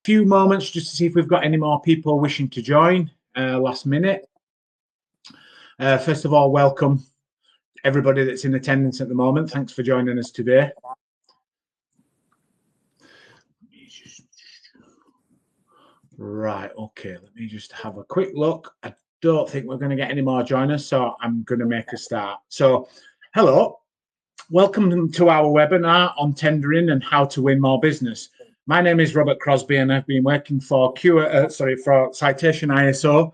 few moments just to see if we've got any more people wishing to join last minute. First of all, welcome everybody that's in attendance at the moment. Thanks for joining us today. Right, okay, let me just have a quick look. I don't think we're going to get any more joiners, so I'm going to make a start. So, hello, welcome to our webinar on tendering and how to win more business. My name is Robert Crosby, and I've been working for for Citation ISO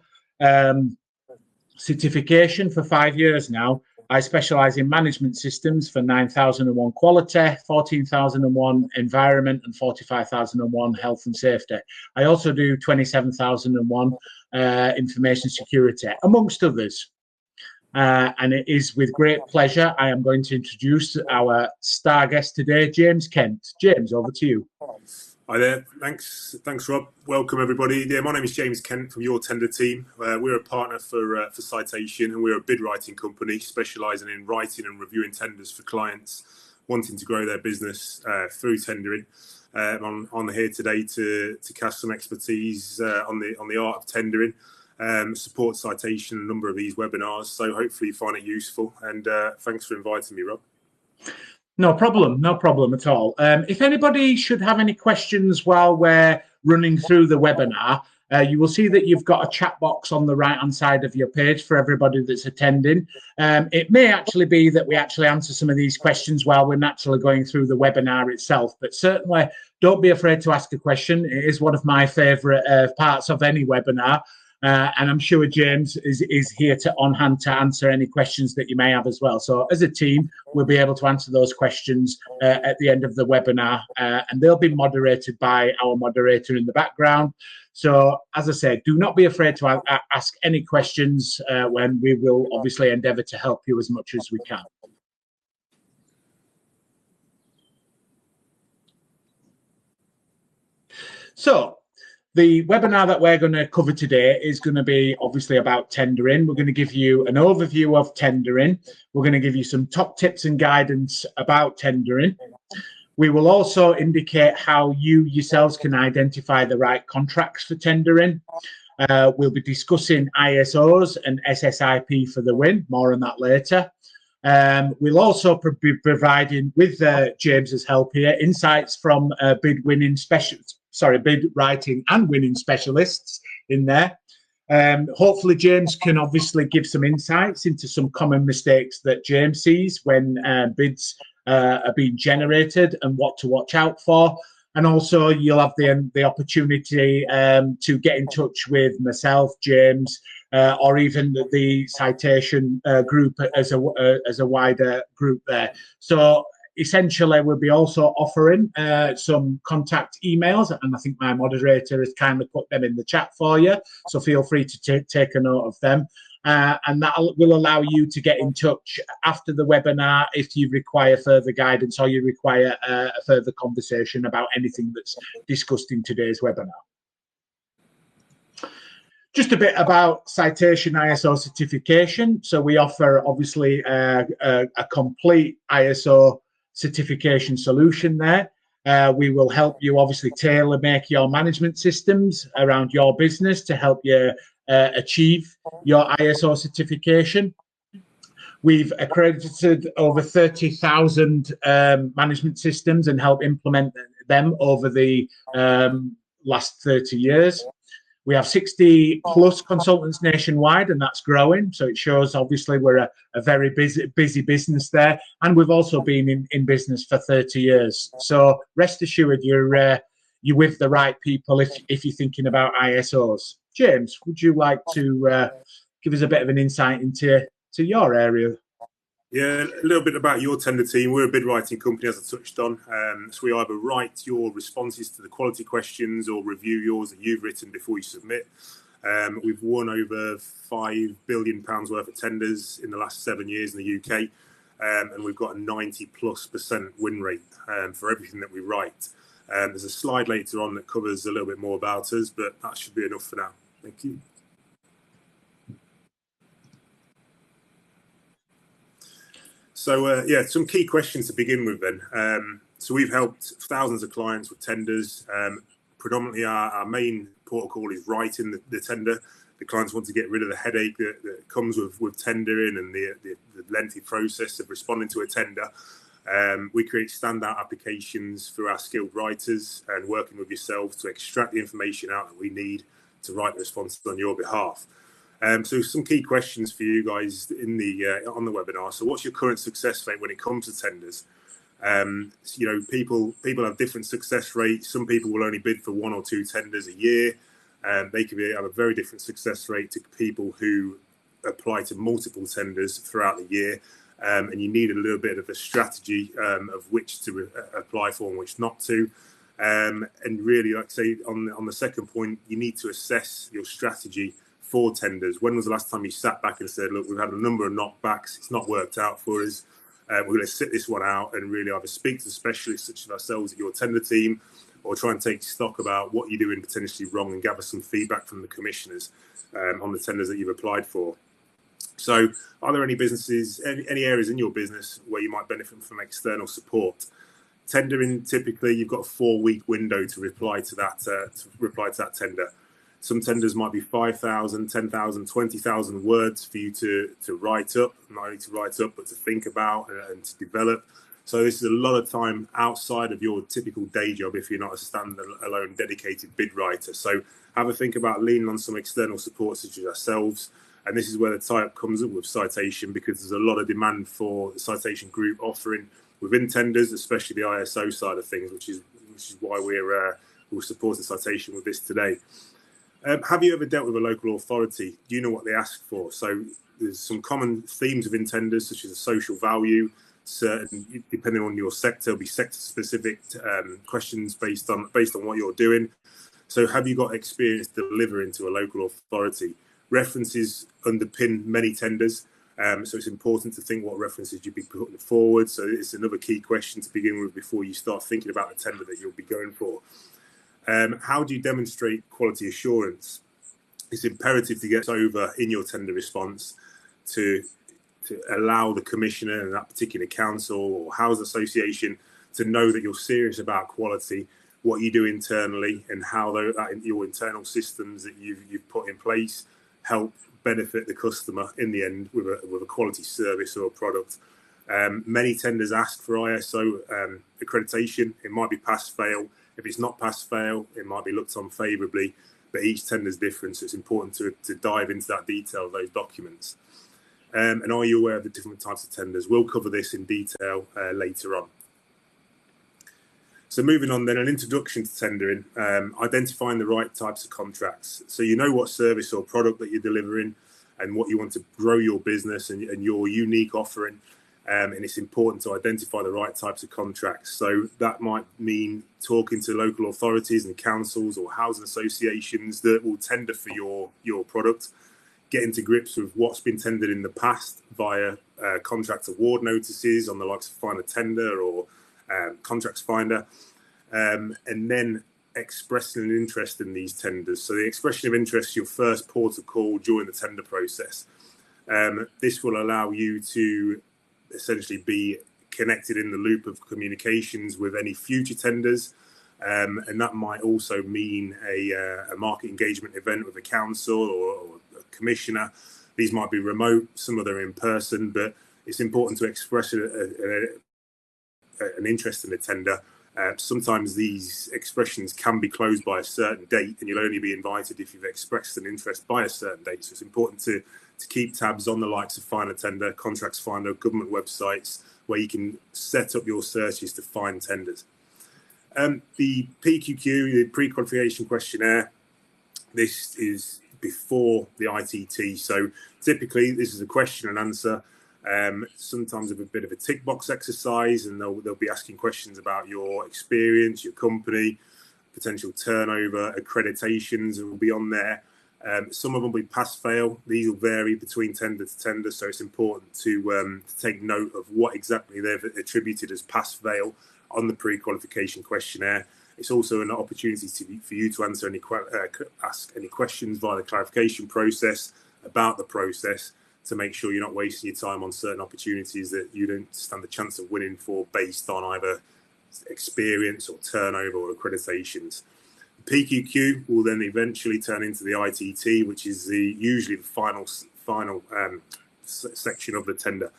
certification for 5 years now. I specialize in management systems for 9001 quality, 14001 environment, and 45001 health and safety. I also do 27001 information security, amongst others. And it is with great pleasure I am going to introduce our star guest today, James Kent. James, over to you. Hi there. Thanks, Rob. Welcome, everybody. Yeah, my name is James Kent from Your Tender Team. We're a partner for Citation, and we're a bid writing company specialising in writing and reviewing tenders for clients wanting to grow their business through tendering. I'm here today to cast some expertise on the art of tendering, support Citation, a number of these webinars. So hopefully you find it useful. And thanks for inviting me, Rob. No problem at all. If anybody should have any questions while we're running through the webinar, you will see that you've got a chat box on the right-hand side of your page for everybody that's attending. It may actually be that we actually answer some of these questions while we're naturally going through the webinar itself, but certainly don't be afraid to ask a question. It is one of my favourite parts of any webinar. And I'm sure James is here on hand to answer any questions that you may have as well. So as a team, we'll be able to answer those questions at the end of the webinar, and they'll be moderated by our moderator in the background. So as I said, do not be afraid to ask any questions when we will obviously endeavour to help you as much as we can. So the webinar that we're going to cover today is going to be obviously about tendering. We're going to give you an overview of tendering. We're going to give you some top tips and guidance about tendering. We will also indicate how you yourselves can identify the right contracts for tendering. We'll be discussing ISOs and SSIP for the win. More on that later. We'll also be providing, with James's help here, insights from bid writing and winning specialists in there. Hopefully James can obviously give some insights into some common mistakes that James sees when bids are being generated and what to watch out for. And also you'll have the opportunity to get in touch with myself, James, or even the Citation group as a wider group there. So essentially, we'll be also offering some contact emails, and I think my moderator has kindly put them in the chat for you. So feel free to take a note of them. And that will allow you to get in touch after the webinar if you require further guidance or you require a further conversation about anything that's discussed in today's webinar. Just a bit about Citation ISO certification. So we offer obviously a complete ISO certification solution there. We will help you obviously tailor make your management systems around your business to help you achieve your ISO certification. We've accredited over 30,000 management systems and helped implement them over the last 30 years. We have 60 plus consultants nationwide, and that's growing. So it shows obviously we're a very busy business there. And we've also been in business for 30 years. So rest assured you're with the right people if you're thinking about ISOs. James, would you like to give us a bit of an insight into your area? Yeah, a little bit about Your Tender Team. We're a bid writing company, as I touched on. So we either write your responses to the quality questions or review yours that you've written before you submit. We've won over £5 billion worth of tenders in the last 7 years in the UK. And we've got a 90+% win rate for everything that we write. There's a slide later on that covers a little bit more about us, but that should be enough for now. Thank you. So, yeah, some key questions to begin with then. So we've helped thousands of clients with tenders, predominantly our main protocol is writing the tender. The clients want to get rid of the headache that comes with tendering and the lengthy process of responding to a tender. We create standout applications for our skilled writers and working with yourselves to extract the information out that we need to write the responses on your behalf. So some key questions for you guys in on the webinar. So what's your current success rate when it comes to tenders? People have different success rates. Some people will only bid for 1 or 2 tenders a year. They can have a very different success rate to people who apply to multiple tenders throughout the year. And you need a little bit of a strategy of which to apply for and which not to. And really, like I say, on the second point, you need to assess your strategy for tenders. When was the last time you sat back and said, look, we've had a number of knockbacks, it's not worked out for us. We're going to sit this one out and really either speak to specialists such as ourselves at your tender team, or try and take stock about what you're doing potentially wrong and gather some feedback from the commissioners on the tenders that you've applied for. So are there any businesses, any areas in your business where you might benefit from external support? Tendering, typically, you've got a 4-week window to reply to that tender. Some tenders might be 5,000, 10,000, 20,000 words for you to write up, not only to write up, but to think about and to develop. So this is a lot of time outside of your typical day job if you're not a standalone dedicated bid writer. So have a think about leaning on some external support such as ourselves. And this is where the tie-up comes up with Citation, because there's a lot of demand for the Citation Group offering within tenders, especially the ISO side of things, which is why we're supporting Citation with this today. Have you ever dealt with a local authority? Do you know what they ask for? So there's some common themes within tenders, such as a social value. Certain, depending on your sector, there'll be sector-specific questions based on what you're doing. So have you got experience delivering to a local authority? References underpin many tenders, so it's important to think what references you'd be putting forward. So it's another key question to begin with before you start thinking about the tender that you'll be going for. How do you demonstrate quality assurance? It's imperative to get over in your tender response to allow the commissioner and that particular council or housing association to know that you're serious about quality, what you do internally, and how your internal systems that you've put in place help benefit the customer in the end with a quality service or a product. Many tenders ask for ISO accreditation. It might be pass-fail. If it's not pass-fail, it might be looked on favourably, but each tender is different, so it's important to dive into that detail of those documents. And are you aware of the different types of tenders? We'll cover this in detail later on. So moving on then, an introduction to tendering, identifying the right types of contracts. So you know what service or product that you're delivering and what you want to grow your business and your unique offering. And it's important to identify the right types of contracts. So that might mean talking to local authorities and councils or housing associations that will tender for your product, getting to grips with what's been tendered in the past via contract award notices on the likes of Find a Tender or Contracts Finder, and then expressing an interest in these tenders. So the expression of interest is your first port of call during the tender process. This will allow you to essentially be connected in the loop of communications with any future tenders, and that might also mean a market engagement event with a council or a commissioner. These might be remote, some of them in person, but it's important to express an interest in a tender. Sometimes these expressions can be closed by a certain date, and you'll only be invited if you've expressed an interest by a certain date. So it's important to keep tabs on the likes of Find a Tender, Contracts Finder, government websites, where you can set up your searches to find tenders. The PQQ, the pre-qualification questionnaire, this is before the ITT. So typically this is a question and answer, sometimes with a bit of a tick box exercise, and they'll be asking questions about your experience, your company, potential turnover, accreditations will be on there. Some of them will be pass-fail. These will vary between tender to tender, so it's important to take note of what exactly they've attributed as pass-fail on the pre-qualification questionnaire. It's also an opportunity for you to answer ask any questions via the clarification process about the process to make sure you're not wasting your time on certain opportunities that you don't stand a chance of winning for based on either experience or turnover or accreditations. PQQ will then eventually turn into the ITT, which is usually the final section of the tender.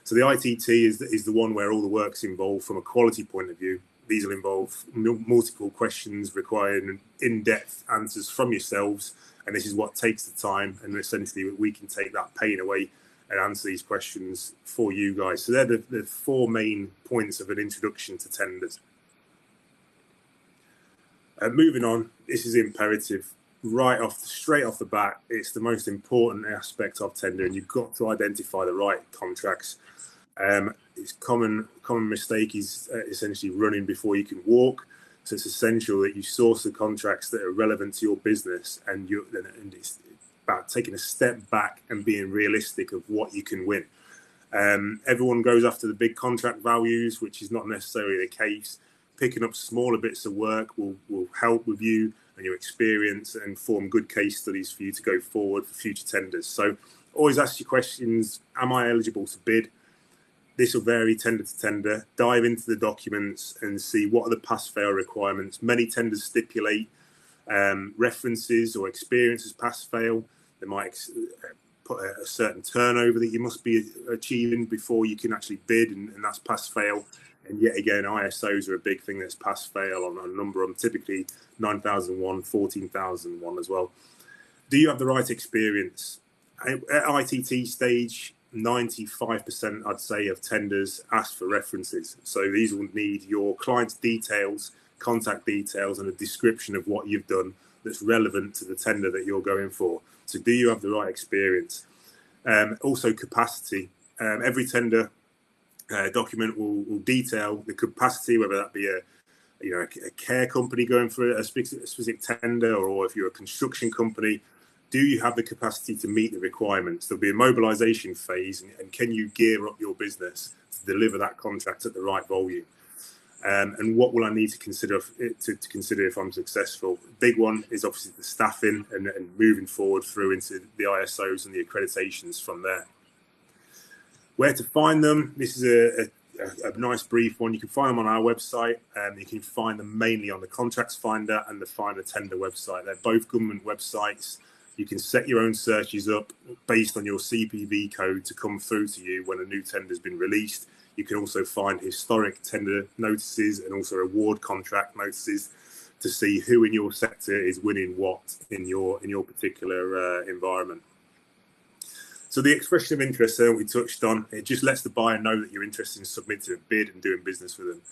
So the ITT is the one where all the work's involved from a quality point of view. These will involve multiple questions requiring in-depth answers from yourselves, and this is what takes the time, and essentially we can take that pain away and answer these questions for you guys. So they're the four main points of an introduction to tenders. Moving on, this is imperative. Straight off the bat, it's the most important aspect of tender, and you've got to identify the right contracts. It's common mistake is essentially running before you can walk. So it's essential that you source the contracts that are relevant to your business, and it's about taking a step back and being realistic of what you can win. Everyone goes after the big contract values, which is not necessarily the case. Picking up smaller bits of work will help with you and your experience and form good case studies for you to go forward for future tenders. So always ask your questions. Am I eligible to bid? This will vary tender to tender. Dive into the documents and see what are the pass-fail requirements. Many tenders stipulate references or experience as pass-fail. They might put a certain turnover that you must be achieving before you can actually bid, and that's pass-fail. And yet again, ISOs are a big thing that's pass-fail on a number of them, typically 9001, 14001 as well. Do you have the right experience? At ITT stage, 95%, I'd say, of tenders ask for references. So these will need your client's details, contact details, and a description of what you've done that's relevant to the tender that you're going for. So do you have the right experience? Also, capacity. Every tender document will detail the capacity, whether that be a care company going for a specific tender, or if you're a construction company. Do you have the capacity to meet the requirements? There'll be a mobilization phase, and can you gear up your business to deliver that contract at the right volume? And what will I need to consider if I'm successful? Big one is obviously the staffing and moving forward through into the ISOs and the accreditations from there. Where to find them? This is a nice brief one. You can find them on our website, and you can find them mainly on the Contracts Finder and the Find a Tender website. They're both government websites. You can set your own searches up based on your CPV code to come through to you when a new tender has been released. You can also find historic tender notices and also award contract notices to see who in your sector is winning what in your particular environment. So the expression of interest there we touched on, it just lets the buyer know that you're interested in submitting a bid and doing business with them.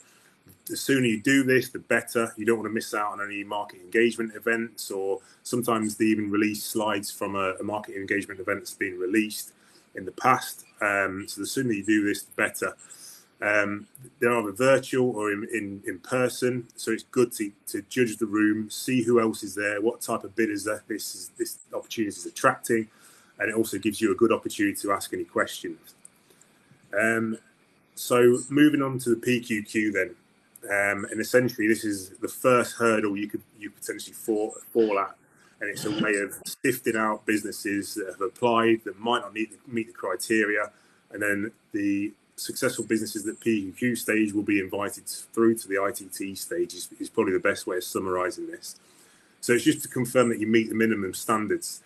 The sooner you do this, the better. You don't want to miss out on any market engagement events, or sometimes they even release slides from a market engagement event that's been released in the past. So the sooner you do this, the better. They're either virtual or in person, so it's good to judge the room, see who else is there, what type of bidders that this opportunity is attracting, and it also gives you a good opportunity to ask any questions. So moving on to the PQQ then. And essentially, this is the first hurdle you potentially fall at, and it's a way of sifting out businesses that have applied that might not meet the criteria, and then the successful businesses at PQQ stage will be invited through to the ITT stage. Is probably the best way of summarising this. So it's just to confirm that you meet the minimum standards.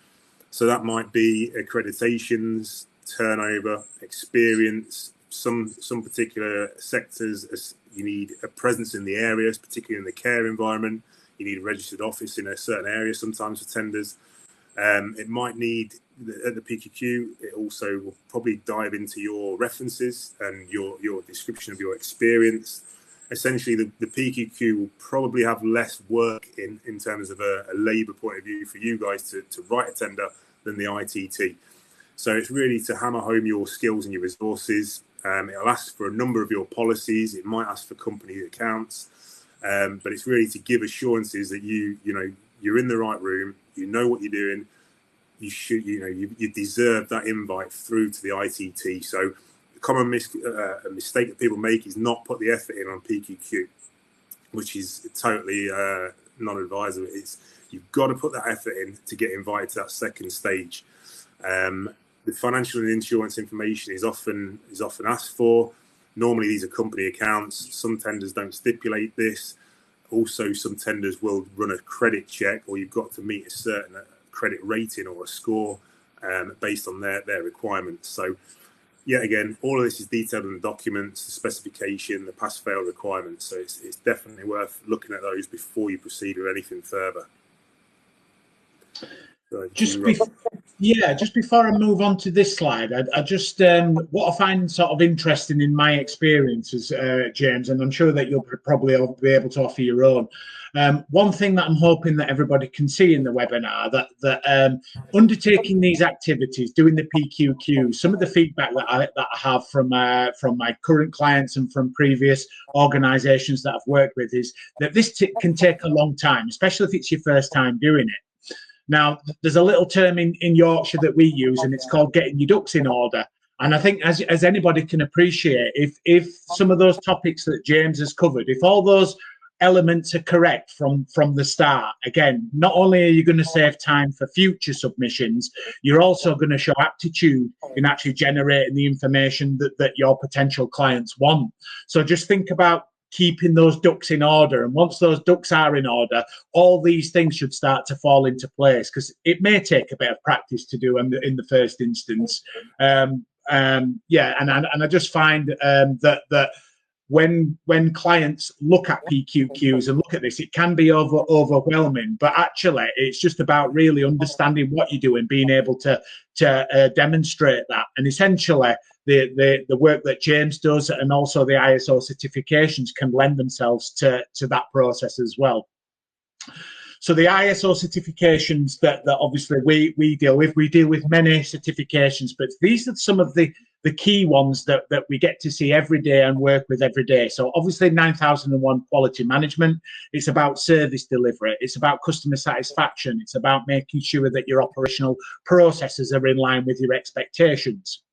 So that might be accreditations, turnover, experience. Some particular sectors, you need a presence in the areas, particularly in the care environment. You need a registered office in a certain area sometimes for tenders. It might need, at the PQQ, it also will probably dive into your references and your description of your experience. Essentially, the PQQ will probably have less work in terms of a labour point of view for you guys to write a tender than the ITT. So it's really to hammer home your skills and your resources. It'll ask for a number of your policies. It might ask for company accounts, but it's really to give assurances that you're in the right room. You know what you're doing. You deserve that invite through to the ITT. So the common mistake that people make is not put the effort in on PQQ, which is totally not advisable. You've got to put that effort in to get invited to that second stage. The financial and insurance information is often asked for. Normally, these are company accounts. Some tenders don't stipulate this. Also, some tenders will run a credit check, or you've got to meet a certain credit rating or a score based on their requirements. So, yet again, all of this is detailed in the documents, the specification, the pass-fail requirements. So it's definitely worth looking at those before you proceed with anything further. So, just before I move on to this slide, I just what I find sort of interesting in my experiences, James, and I'm sure that you'll probably be able to offer your own. One thing that I'm hoping that everybody can see in the webinar, that undertaking these activities, doing the PQQ, some of the feedback that I have from my current clients and from previous organisations that I've worked with is that this can take a long time, especially if it's your first time doing it. Now, there's a little term in Yorkshire that we use, and it's called getting your ducks in order. And I think, as anybody can appreciate, if some of those topics that James has covered, if all those elements are correct from the start, again, not only are you going to save time for future submissions, you're also going to show aptitude in actually generating the information that your potential clients want. So just think about keeping those ducks in order, and once those ducks are in order, all these things should start to fall into place, because it may take a bit of practice to do in the first instance. And I just find that when clients look at PQQs and look at this, it can be overwhelming, but actually it's just about really understanding what you do and being able to demonstrate that. And essentially the work that James does and also the ISO certifications can lend themselves to that process as well. So the ISO certifications that obviously we deal with many certifications, but these are some of the key ones that we get to see every day and work with every day. So obviously 9001 quality management, it's about service delivery, it's about customer satisfaction, it's about making sure that your operational processes are in line with your expectations.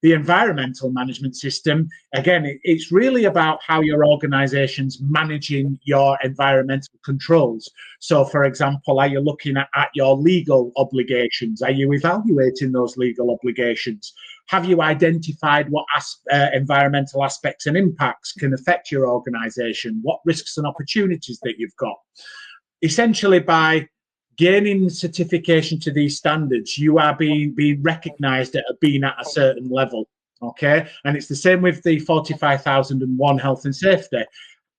The environmental management system, again, it's really about how your organization's managing your environmental controls. So, for example, are you looking at your legal obligations? Are you evaluating those legal obligations? Have you identified what environmental aspects and impacts can affect your organization? What risks and opportunities that you've got? Essentially, by gaining certification to these standards, you are being recognized at being at a certain level, okay? And it's the same with the 45001 health and safety.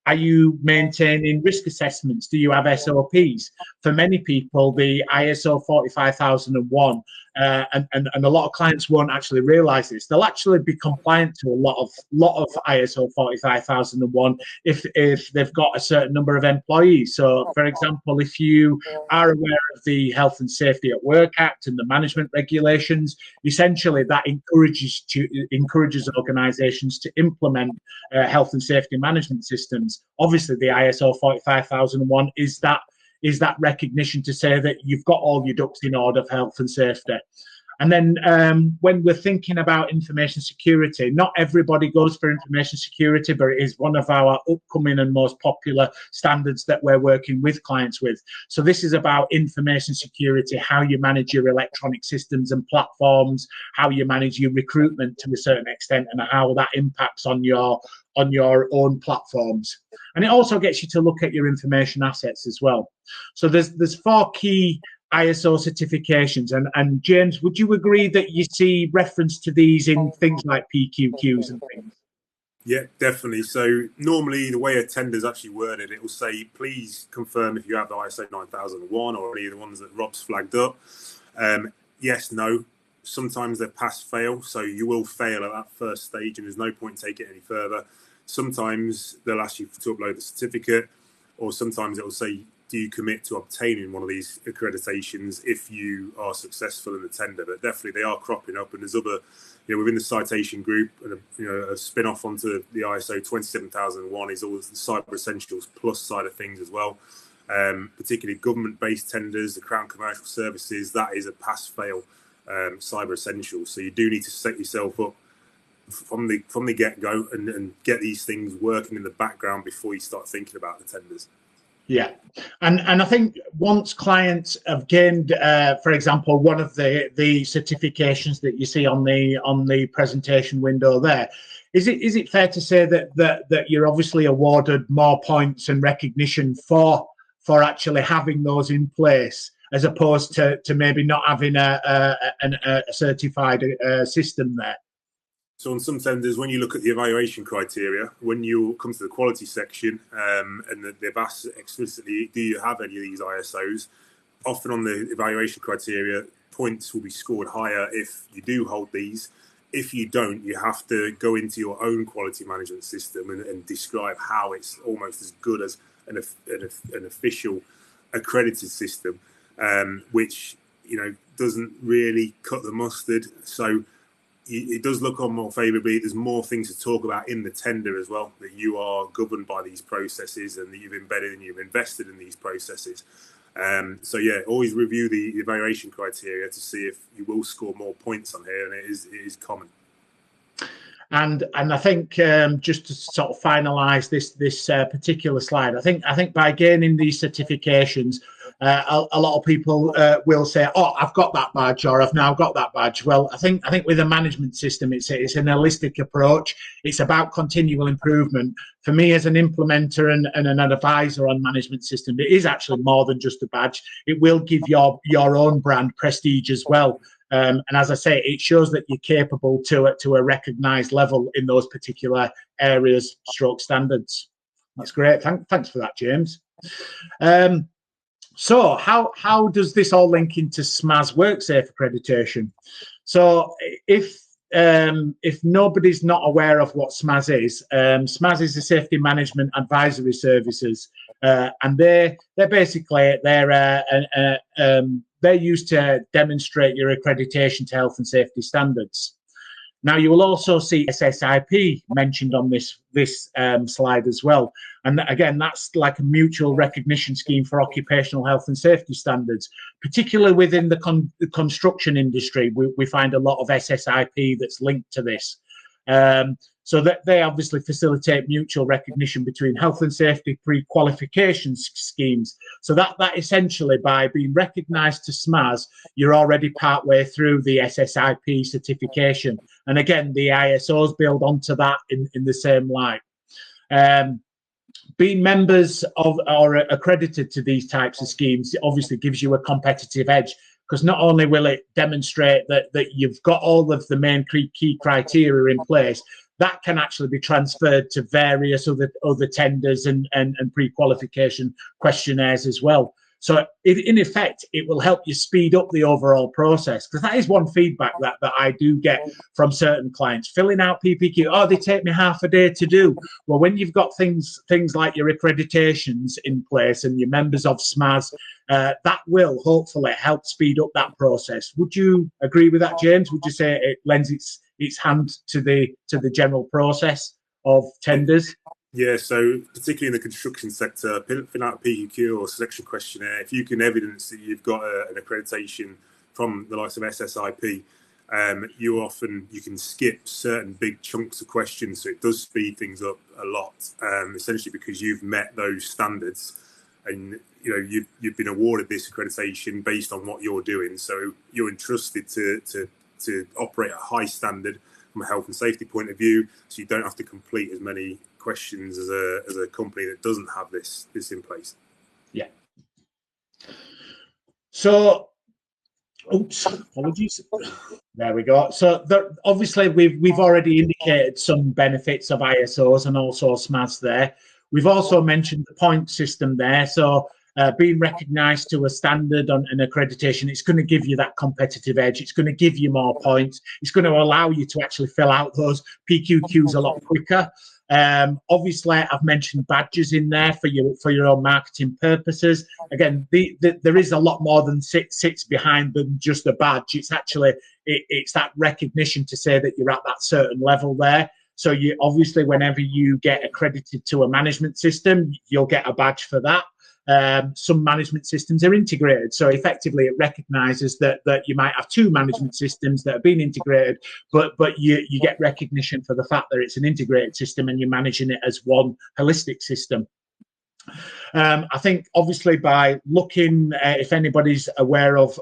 Are you maintaining risk assessments? Do you have SOPs? For many people, the ISO 45001, and a lot of clients won't actually realize this. They'll actually be compliant to a lot of ISO 45001 if they've got a certain number of employees. So, for example, if you are aware of the Health and Safety at Work Act and the management regulations, essentially that encourages organisations to implement health and safety management systems. Obviously, the ISO 45001 is that recognition to say that you've got all your ducks in order for health and safety. And then when we're thinking about information security, not everybody goes for information security, but it is one of our upcoming and most popular standards that we're working with clients with. So this is about information security, how you manage your electronic systems and platforms, how you manage your recruitment to a certain extent, and how that impacts on your own platforms. And it also gets you to look at your information assets as well. So there's 4 key ISO certifications, and James, would you agree that you see reference to these in things like PQQs and things? Yeah, definitely. So normally the way a tender is actually worded, it will say, please confirm if you have the ISO 9001 or any of the ones that Rob's flagged up. Yes, no. Sometimes they're pass-fail, so you will fail at that first stage and there's no point in taking it any further. Sometimes they'll ask you to upload the certificate, or sometimes it will say, do you commit to obtaining one of these accreditations if you are successful in the tender? But definitely they are cropping up, and there's other, within the citation group, and a spin-off onto the ISO 27001 is always the Cyber Essentials Plus side of things as well. Particularly government-based tenders, the Crown Commercial Services, that is a pass-fail Cyber Essentials. So you do need to set yourself up from the get-go and get these things working in the background before you start thinking about the tenders. Yeah, and I think once clients have gained, for example, one of the certifications that you see on the presentation window there, is it fair to say that you're obviously awarded more points and recognition for actually having those in place, as opposed to maybe not having a certified system there? So on some tenders, when you look at the evaluation criteria, when you come to the quality section, and they've asked explicitly, do you have any of these ISOs? Often on the evaluation criteria, points will be scored higher if you do hold these. If you don't, you have to go into your own quality management system and describe how it's almost as good as an official accredited system, which doesn't really cut the mustard. So it does look on more favourably. There's more things to talk about in the tender as well, that you are governed by these processes and that you've embedded and you've invested in these processes. So yeah, always review the evaluation criteria to see if you will score more points on here, and it is common. And I think just to sort of finalise this particular slide, I think by gaining these certifications, a lot of people will say, "Oh, I've got that badge," or "I've now got that badge." Well, I think with a management system, it's an holistic approach. It's about continual improvement. For me, as an implementer and an advisor on management system, it is actually more than just a badge. It will give your own brand prestige as well. And as I say, it shows that you're capable to a recognised level in those particular areas, stroke standards. That's great. Thanks for that, James. So how does this all link into SMAS WorkSafe accreditation? So if nobody's not aware of what SMAS is the Safety Management Advisory Services, and they're basically they're used to demonstrate your accreditation to health and safety standards. Now, you will also see SSIP mentioned on this slide as well. And again, that's like a mutual recognition scheme for occupational health and safety standards, particularly within the construction industry. We find a lot of SSIP that's linked to this. So that they obviously facilitate mutual recognition between health and safety pre-qualification schemes. So that essentially, by being recognised to SMAS, you're already partway through the SSIP certification. And again, the ISOs build onto that in the same light. Being members of or accredited to these types of schemes obviously gives you a competitive edge, because not only will it demonstrate that you've got all of the main key criteria in place, that can actually be transferred to various other tenders and pre-qualification questionnaires as well. So in effect, it will help you speed up the overall process, because that is one feedback that I do get from certain clients. Filling out PPQ, oh, they take me half a day to do. Well, when you've got things like your accreditations in place and your members of SMAS, that will hopefully help speed up that process. Would you agree with that, James? Would you say it lends its hand to the general process of tenders? Yeah, so particularly in the construction sector, filling out a PQQ or selection questionnaire, if you can evidence that you've got an accreditation from the likes of SSIP, you can skip certain big chunks of questions, so it does speed things up a lot, essentially because you've met those standards and you've been awarded this accreditation based on what you're doing, so you're entrusted to operate at a high standard from a health and safety point of view, so you don't have to complete as many questions as a company that doesn't have this in place. Yeah. So, oops, apologies. There we go. So obviously we've already indicated some benefits of ISOs and also SMAS there. We've also mentioned the point system there. So being recognised to a standard on an accreditation, it's going to give you that competitive edge. It's going to give you more points. It's going to allow you to actually fill out those PQQs a lot quicker. Obviously, I've mentioned badges in there for your own marketing purposes. Again, there is a lot more than sits behind than just a badge. It's actually it's that recognition to say that you're at that certain level there. So you obviously, whenever you get accredited to a management system, you'll get a badge for that. Some management systems are integrated, so effectively it recognises that you might have two management systems that have been integrated, but you get recognition for the fact that it's an integrated system and you're managing it as one holistic system. I think obviously by looking, if anybody's aware of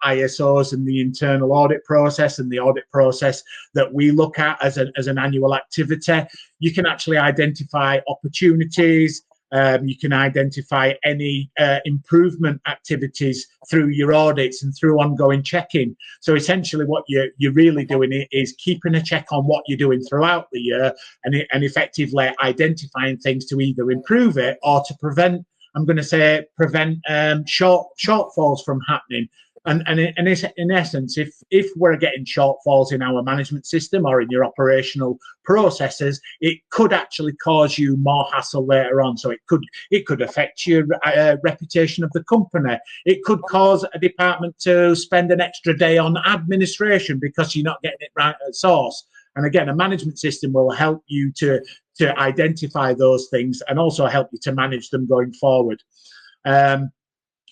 ISOs and the internal audit process and the audit process that we look at as an annual activity, you can actually identify opportunities. You can identify any improvement activities through your audits and through ongoing checking. So essentially what you're really doing is keeping a check on what you're doing throughout the year and effectively identifying things to either improve it or to prevent, I'm going to say, shortfalls from happening. And in essence, if we're getting shortfalls in our management system or in your operational processes, it could actually cause you more hassle later on. So it could affect your reputation of the company. It could cause a department to spend an extra day on administration because you're not getting it right at source. And again, a management system will help you to identify those things and also help you to manage them going forward.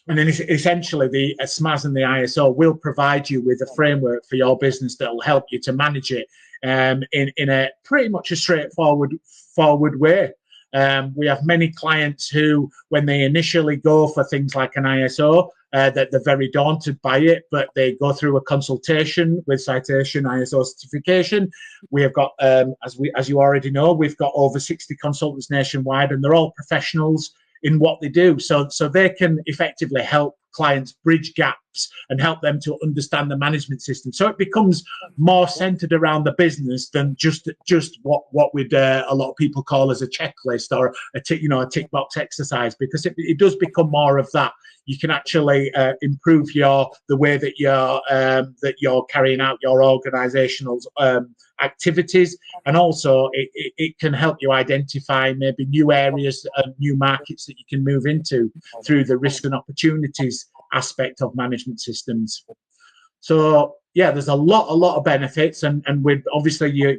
And then essentially the SMAS and the ISO will provide you with a framework for your business that will help you to manage it in a pretty much a straightforward way. We have many clients who, when they initially go for things like an ISO, that they're very daunted by it, but they go through a consultation with Citation ISO certification. We have got, as you already know, we've got over 60 consultants nationwide, and they're all professionals in what they do. So they can effectively help clients bridge gaps and help them to understand the management system. So it becomes more centered around the business than just what we'd a lot of people call as a checklist or a tick box exercise, because it does become more of that. You can actually improve the way that you're carrying out your organizational activities, and also it can help you identify maybe new areas and new markets that you can move into through the risk and opportunities aspect of management systems. So yeah, there's a lot of benefits, and with obviously you're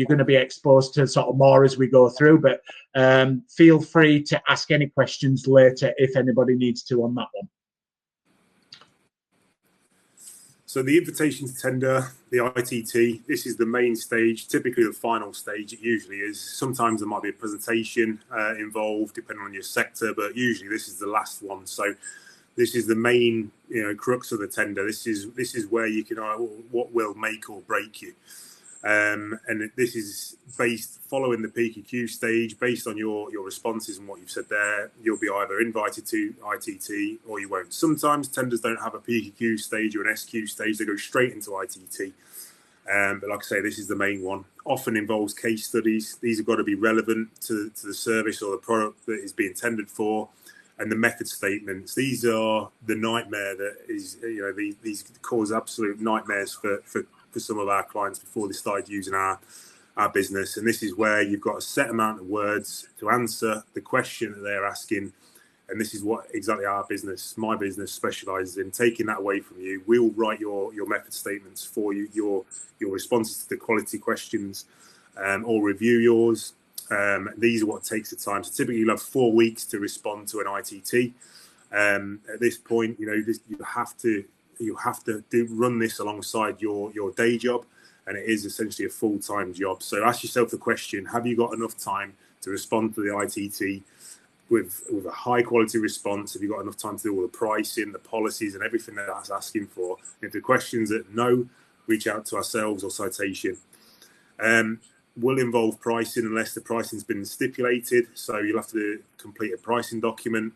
going to be exposed to sort of more as we go through, but feel free to ask any questions later if anybody needs to on that one. So the invitation to tender, the ITT, this is the main stage, typically the final stage. It usually is. Sometimes there might be a presentation involved, depending on your sector, but usually this is the last one. So this is the main, crux of the tender. This is where you can what will make or break you. And this is based following the PQQ stage, based on your responses and what you've said there. You'll be either invited to ITT or you won't. Sometimes tenders don't have a PQQ stage or an SQ stage; they go straight into ITT. But like I say, this is the main one. Often involves case studies. These have got to be relevant to the service or the product that is being tendered for. And the method statements. These are the nightmare that is, these cause absolute nightmares for some of our clients before they started using our business. And this is where you've got a set amount of words to answer the question that they're asking. And this is what exactly my business specializes in, taking that away from you. We'll write your method statements for you, your responses to the quality questions, or review yours. These are what takes the time. So typically you'll have 4 weeks to respond to an ITT. At this point, you have to run this alongside your day job, and it is essentially a full-time job. So ask yourself the question: have you got enough time to respond to the ITT with a high quality response? Have you got enough time to do all the pricing, the policies, and everything that that's asking for? And if the question's that no, reach out to ourselves or Citation. Will involve pricing unless the pricing's been stipulated. So you'll have to complete a pricing document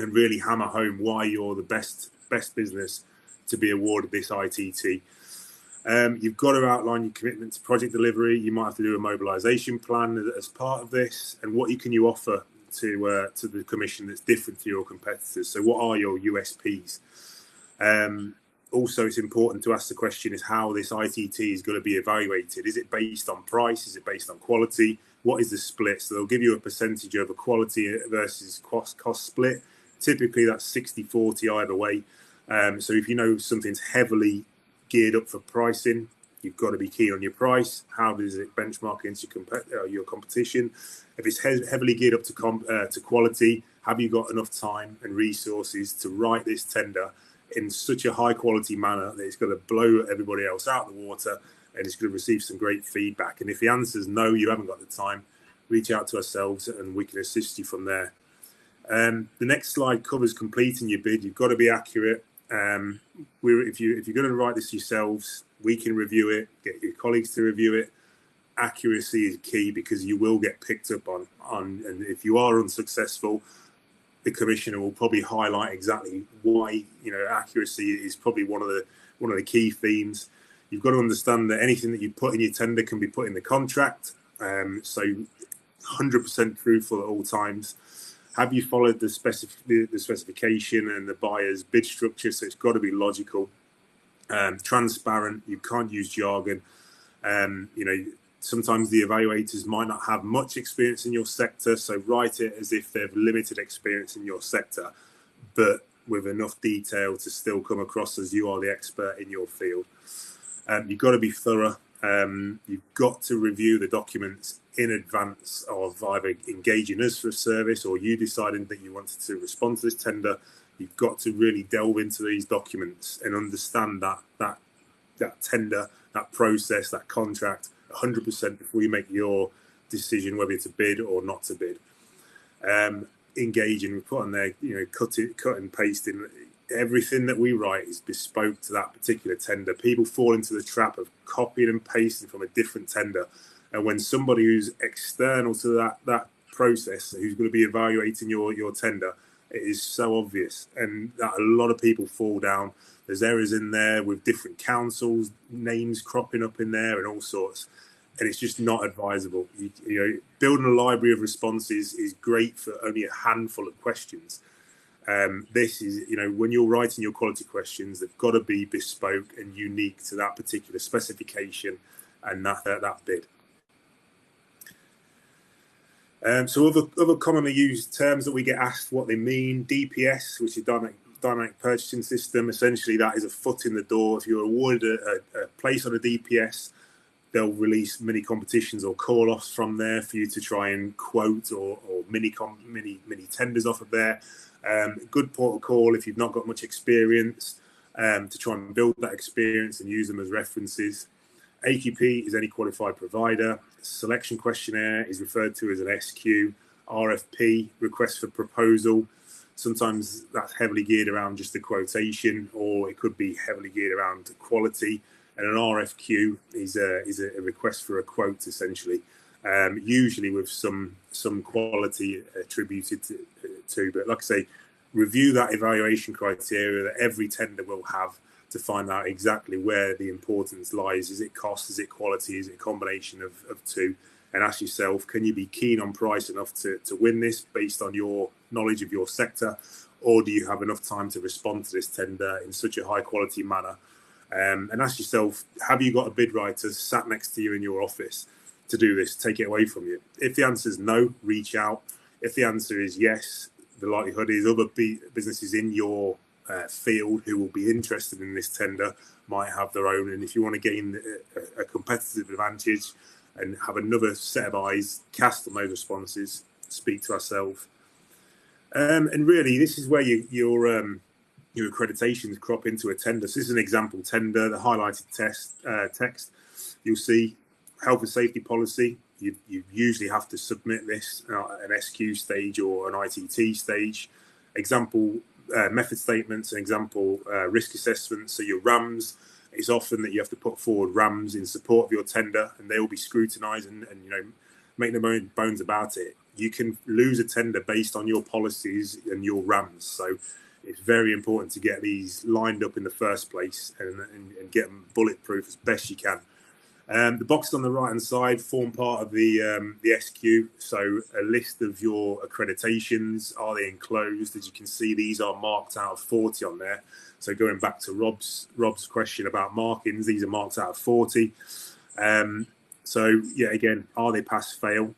and really hammer home why you're the best business to be awarded this ITT. You've got to outline your commitment to project delivery. You might have to do a mobilisation plan as part of this, and what can you offer to the commission that's different to your competitors. So what are your USPs? Also, it's important to ask the question is how this ITT is going to be evaluated. Is it based on price? Is it based on quality? What is the split? So they'll give you a percentage over quality versus cost split. Typically, that's 60-40 either way. So if you know something's heavily geared up for pricing, you've got to be keen on your price. How does it benchmark into your competition? If it's heavily geared up to quality, have you got enough time and resources to write this tender in such a high quality manner that it's going to blow everybody else out of the water and it's going to receive some great feedback? And if the answer is no, you haven't got the time, reach out to ourselves and we can assist you from there. The next slide covers completing your bid. You've got to be accurate. If you're going to write this yourselves, we can review it, get your colleagues to review it. Accuracy is key because you will get picked up on, and if you are unsuccessful, the commissioner will probably highlight exactly why. Accuracy is probably one of the key themes. You've got to understand that anything that you put in your tender can be put in the contract. So 100% truthful at all times. Have you followed the specification and the buyer's bid structure? So it's got to be logical, transparent. You can't use jargon. Sometimes the evaluators might not have much experience in your sector, so write it as if they've limited experience in your sector, but with enough detail to still come across as you are the expert in your field. You've got to be thorough. You've got to review the documents in advance of either engaging us for a service or you deciding that you wanted to respond to this tender. You've got to really delve into these documents and understand that tender, that process, that contract 100% before you make your decision whether to bid or not to bid. Engaging, we put on there, cut and pasting. Everything that we write is bespoke to that particular tender. People fall into the trap of copying and pasting from a different tender. And when somebody who's external to that process, who's going to be evaluating your tender, it is so obvious. And that a lot of people fall down. There's errors in there with different councils, names cropping up in there and all sorts. And it's just not advisable. Building a library of responses is great for only a handful of questions. This is, when you're writing your quality questions, they've got to be bespoke and unique to that particular specification and that bid. So other commonly used terms that we get asked what they mean: DPS, which is dynamic purchasing system. Essentially, that is a foot in the door. If you're awarded a place on a DPS, they'll release mini competitions or call-offs from there for you to try and quote or mini tenders off of there. Good protocol if you've not got much experience to try and build that experience and use them as references. AQP is any qualified provider. Selection questionnaire is referred to as an SQ. RFP, request for proposal. Sometimes that's heavily geared around just the quotation, or it could be heavily geared around quality. And an RFQ is a request for a quote, essentially, usually with some quality attributed to. But like I say, review that evaluation criteria that every tender will have to find out exactly where the importance lies. Is it cost? Is it quality? Is it a combination of two? And ask yourself, can you be keen on price enough to win this based on your knowledge of your sector? Or do you have enough time to respond to this tender in such a high quality manner? And ask yourself, have you got a bid writer sat next to you in your office to do this, take it away from you? If the answer is no, reach out. If the answer is yes, the likelihood is other businesses in your field who will be interested in this tender might have their own. And if you want to gain a competitive advantage and have another set of eyes cast on those responses, speak to ourselves. And really, this is where your accreditations crop into a tender. So this is an example tender, the highlighted text. You'll see health and safety policy. You usually have to submit this at an SQ stage or an ITT stage. Example method statements and example risk assessments. So your RAMs, it's often that you have to put forward RAMs in support of your tender, and they will be scrutinised and make no bones about it. You can lose a tender based on your policies and your RAMs. So it's very important to get these lined up in the first place and get them bulletproof as best you can. The boxes on the right-hand side form part of the SQ. So a list of your accreditations, are they enclosed? As you can see, these are marked out of 40 on there. So going back to Rob's question about markings, these are marked out of 40. So yeah, again, are they pass-fail?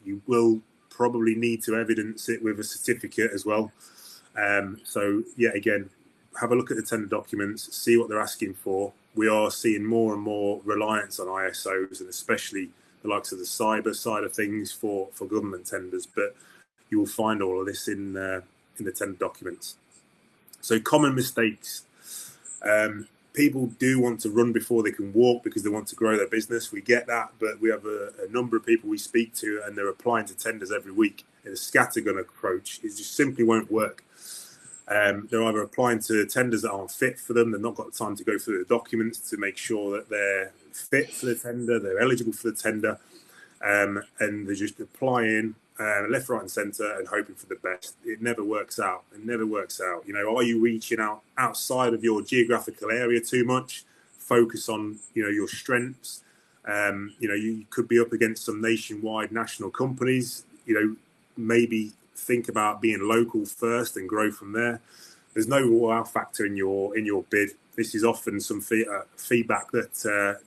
You will probably need to evidence it with a certificate as well. So yeah, again, have a look at the tender documents, see what they're asking for. We are seeing more and more reliance on ISOs, and especially the likes of the cyber side of things for government tenders. But you will find all of this in the tender documents. So common mistakes. People do want to run before they can walk because they want to grow their business. We get that, but we have a number of people we speak to, and they're applying to tenders every week a scattergun approach, it just simply won't work. They're either applying to tenders that aren't fit for them. They've not got time to go through the documents to make sure that they're fit for the tender, they're eligible for the tender, and they're just applying left, right, and centre and hoping for the best. It never works out. You know, are you reaching out outside of your geographical area too much? Focus on, you know, your strengths. You know, you could be up against some nationwide national companies. You know, maybe think about being local first and grow from there. There's no wow factor in your bid. This is often some feedback that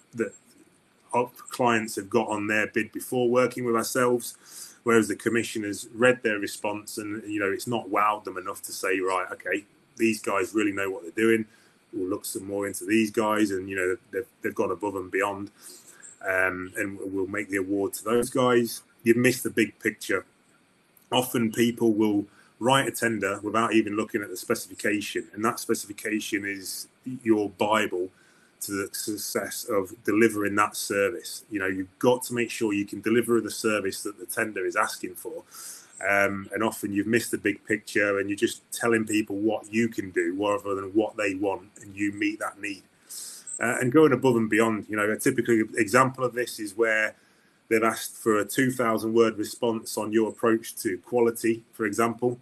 our clients have got on their bid before working with ourselves, whereas the commission has read their response and, you know, it's not wowed them enough to say, right, okay, these guys really know what they're doing. We'll look some more into these guys, and, you know, they've gone above and beyond, and we'll make the award to those guys. You've missed the big picture. Often people will write a tender without even looking at the specification, and that specification is your Bible to the success of delivering that service. You know, you've got to make sure you can deliver the service that the tender is asking for. And often you've missed the big picture and you're just telling people what you can do rather than what they want, and you meet that need. And going above and beyond, you know, a typical example of this is where they've asked for a 2,000 word response on your approach to quality, for example.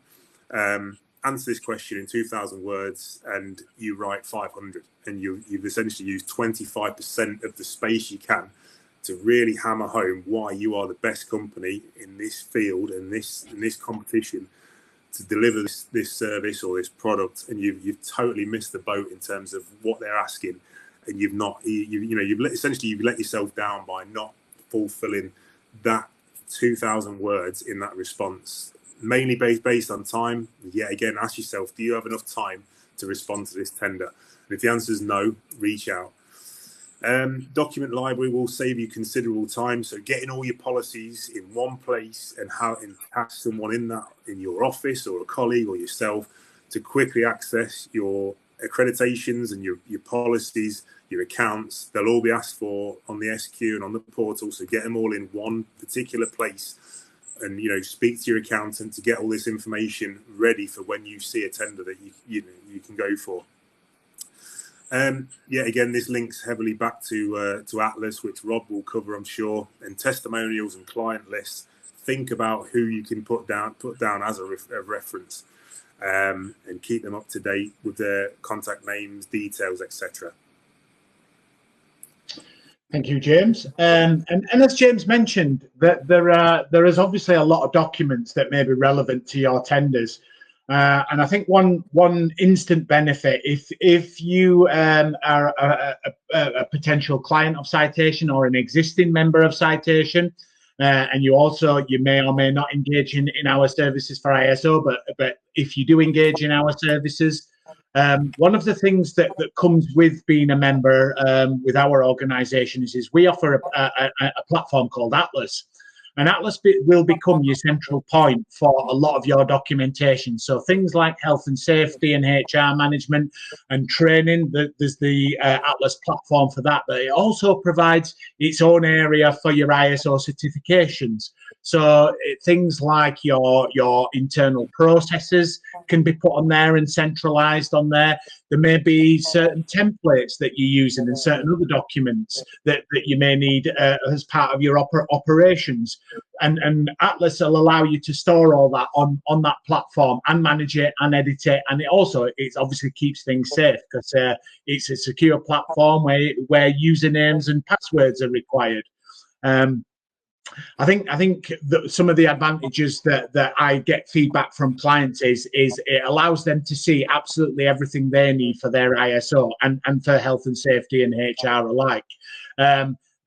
Answer this question in 2,000 words and you write 500, and you've essentially used 25% of the space you can to really hammer home why you are the best company in this field and this competition to deliver this service or this product, and you've totally missed the boat in terms of what they're asking, and you've let yourself down by not fulfilling that 2,000 words in that response, mainly based on time. Yet again, ask yourself, do you have enough time to respond to this tender? And if the answer is no, reach out. Document library will save you considerable time. So getting all your policies in one place and have someone in your office or a colleague or yourself to quickly access your accreditations and your policies, your accounts. They'll all be asked for on the SQ and on the portal. So get them all in one particular place, and, you know, speak to your accountant to get all this information ready for when you see a tender that you can go for. Yet again, this links heavily back to Atlas, which Rob will cover, I'm sure, and testimonials and client lists. Think about who you can put down as a reference, and keep them up to date with their contact names, details, etc. Thank you, James. And as James mentioned, that there is obviously a lot of documents that may be relevant to your tenders. And I think one instant benefit, if you are a potential client of Citation or an existing member of Citation, and you may or may not engage in our services for ISO, but if you do engage in our services, one of the things that comes with being a member with our organisation is we offer a platform called Atlas. And Atlas will become your central point for a lot of your documentation. So things like health and safety and HR management and training, there's the Atlas platform for that. But it also provides its own area for your ISO certifications. So things like your internal processes can be put on there and centralized on there. There may be certain templates that you're using and certain other documents that you may need as part of your operations. And Atlas will allow you to store all that on that platform and manage it and edit it. And it obviously keeps things safe because it's a secure platform where usernames and passwords are required. I think that some of the advantages that I get feedback from clients is it allows them to see absolutely everything they need for their ISO and for health and safety and HR alike.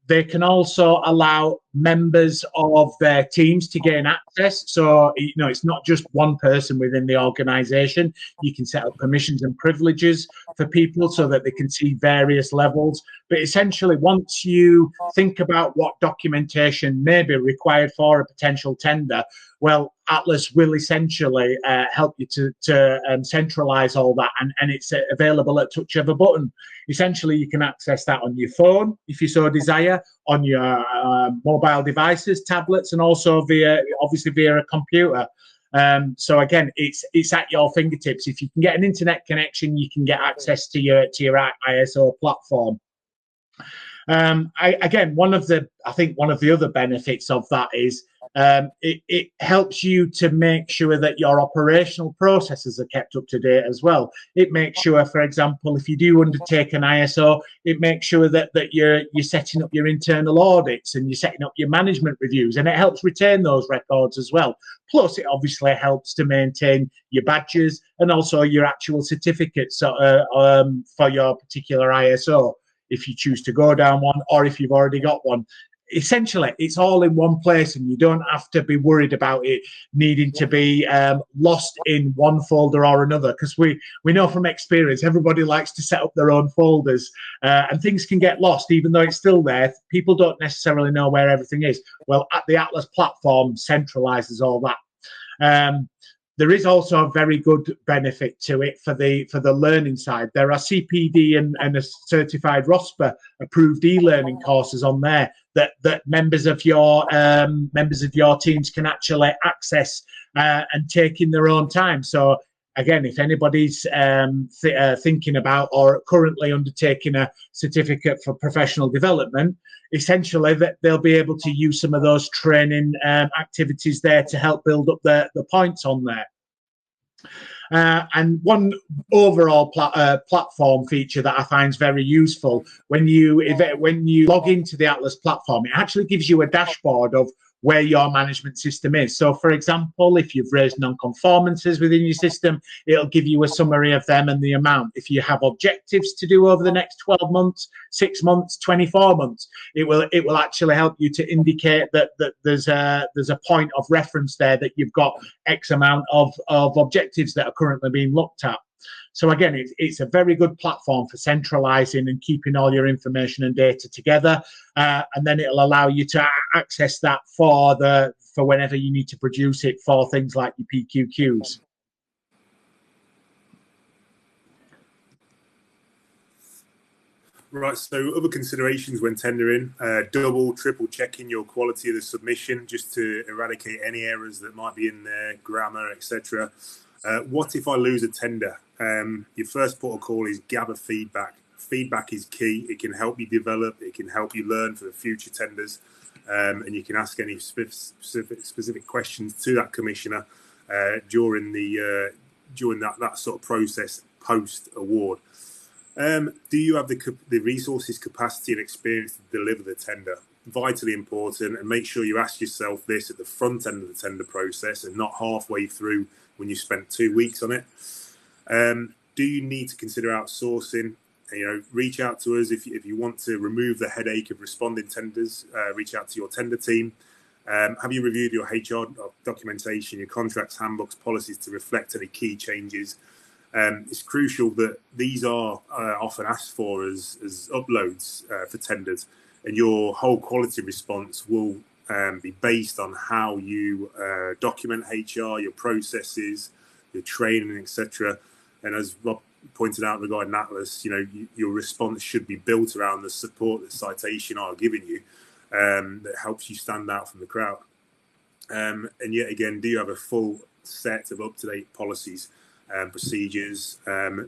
They can also allow members of their teams to gain access. So, you know, it's not just one person within the organization. You can set up permissions and privileges for people so that they can see various levels. But essentially, once you think about what documentation may be required for a potential tender, well, Atlas will essentially help you to centralize all that, and it's available at touch of a button. Essentially, you can access that on your phone, if you so desire, on your mobile devices, tablets, and also obviously via a computer. So again, it's at your fingertips. If you can get an internet connection, you can get access to your ISO platform. Again, I think one of the other benefits of that is it helps you to make sure that your operational processes are kept up to date as well. It makes sure, for example, if you do undertake an ISO, it makes sure that you're setting up your internal audits and you're setting up your management reviews, and it helps retain those records as well. Plus, it obviously helps to maintain your badges and also your actual certificates for your particular ISO, if you choose to go down one or if you've already got one. Essentially, it's all in one place, and you don't have to be worried about it needing to be lost in one folder or another, because we know from experience everybody likes to set up their own folders, and things can get lost even though it's still there. People don't necessarily know where everything is. Well, at the Atlas platform centralizes all that. There is also a very good benefit to it for the learning side. There are CPD and a certified ROSPA approved e-learning courses on there that members of your teams can actually access and take in their own time. So again, if anybody's thinking about or currently undertaking a certificate for professional development, essentially that they'll be able to use some of those training activities there to help build up the points on there. And one overall platform feature that I find is very useful, when you log into the Atlas platform, it actually gives you a dashboard of where your management system is. So, for example, if you've raised non-conformances within your system, it'll give you a summary of them and the amount. If you have objectives to do over the next 12 months, 6 months, 24 months, it will actually help you to indicate that there's a point of reference there, that you've got X amount of objectives that are currently being looked at. So again, it's a very good platform for centralizing and keeping all your information and data together, and then it'll allow you to access that for whenever you need to produce it for things like your PQQs. Right, so other considerations when tendering: double, triple checking your quality of the submission, just to eradicate any errors that might be in there, grammar, etc. What if I lose a tender? Your first port of call is gather feedback. Feedback is key. It can help you develop. It can help you learn for the future tenders, and you can ask any specific questions to that commissioner during that sort of process post award. Do you have the resources, capacity, and experience to deliver the tender? Vitally important, and make sure you ask yourself this at the front end of the tender process and not halfway through when you spent 2 weeks on it. Do you need to consider outsourcing? Reach out to us if you want to remove the headache of responding tenders. Reach out to your tender team. Have you reviewed your HR documentation, your contracts, handbooks, policies to reflect any key changes? It's crucial that these are often asked for as uploads for tenders, and your whole quality response will be based on how you document HR, your processes, your training, etc. And as Rob pointed out regarding Atlas, your response should be built around the support that Citation are giving you, that helps you stand out from the crowd. And yet again, do you have a full set of up-to-date policies and procedures?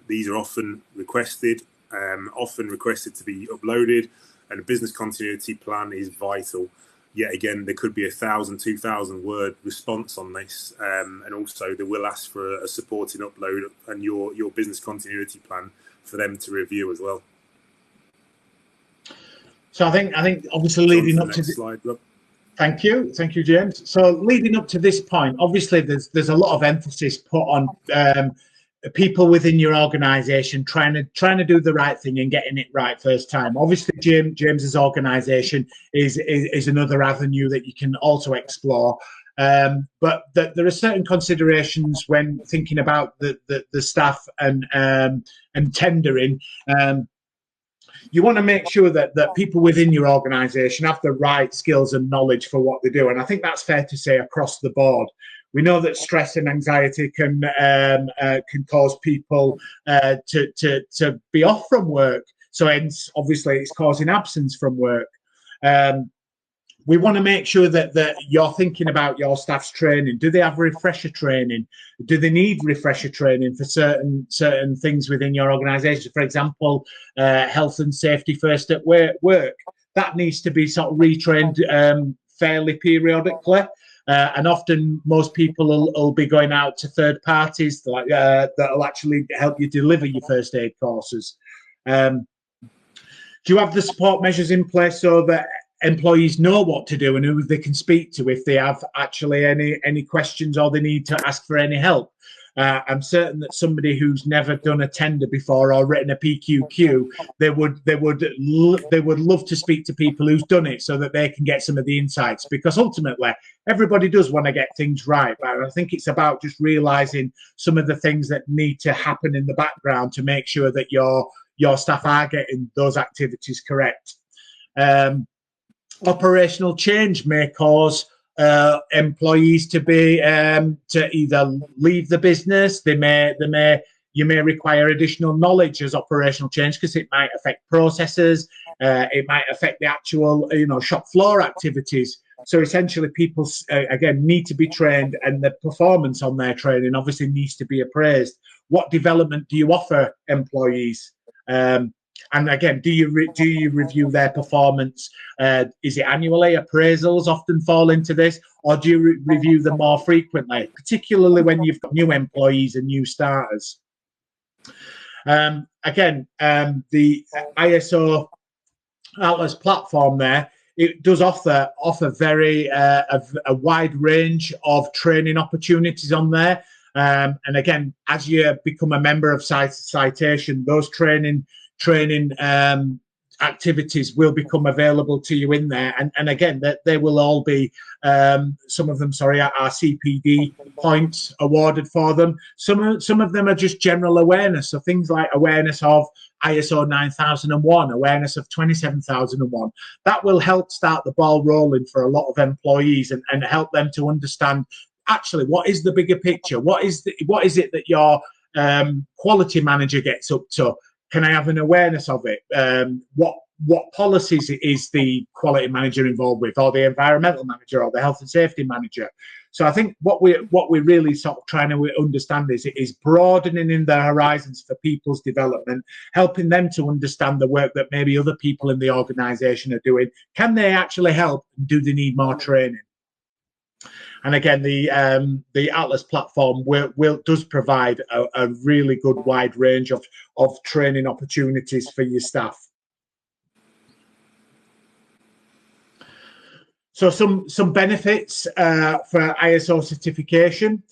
These are often requested to be uploaded, and a business continuity plan is vital. Yet again, there could be 1,000, 2,000 word response on this, and also they will ask for a supporting upload and your business continuity plan for them to review as well. So I think obviously leading up to the slide, Rob. Thank you, James. So leading up to this point, obviously there's a lot of emphasis put on people within your organisation trying to do the right thing and getting it right first time. Obviously, James's organisation is another avenue that you can also explore. But there are certain considerations when thinking about the staff and tendering. You want to make sure that people within your organisation have the right skills and knowledge for what they do, and I think that's fair to say across the board. We know that stress and anxiety can cause people to be off from work. So hence, obviously, it's causing absence from work. We want to make sure that you're thinking about your staff's training. Do they have refresher training? Do they need refresher training for certain things within your organisation? For example, health and safety first at work. That needs to be sort of retrained fairly periodically. And often most people will be going out to third parties that will actually help you deliver your first aid courses. Do you have the support measures in place so that employees know what to do and who they can speak to if they have actually any questions or they need to ask for any help? I'm certain that somebody who's never done a tender before or written a PQQ, they would love to speak to people who's done it so that they can get some of the insights, because ultimately everybody does want to get things right, but I think it's about just realizing some of the things that need to happen in the background to make sure that your staff are getting those activities correct. Operational change may cause employees to be to either leave the business. You may require additional knowledge as operational change because it might affect processes. It might affect the actual shop floor activities. So essentially, people again need to be trained, and the performance on their training obviously needs to be appraised. What development do you offer employees? And again, do you review their performance? Is it annually? Appraisals often fall into this, or do you review them more frequently, particularly when you've got new employees and new starters? Again, the ISO Atlas platform there, it does offer very a wide range of training opportunities on there. And again, as you become a member of Citation, those training activities will become available to you in there, and again, that they will all be some of them are CPD points awarded for them. Some of them are just general awareness, so things like awareness of ISO 9001, awareness of 27001. That will help start the ball rolling for a lot of employees and help them to understand actually what is the bigger picture, what is it that your quality manager gets up to. Can I have an awareness of it? What policies is the quality manager involved with, or the environmental manager, or the health and safety manager? So I think what we're really sort of trying to understand is broadening in the horizons for people's development, helping them to understand the work that maybe other people in the organisation are doing. Can they actually help? Do they need more training? And again, the Atlas platform does provide a really good wide range of training opportunities for your staff. So some benefits for ISO certification.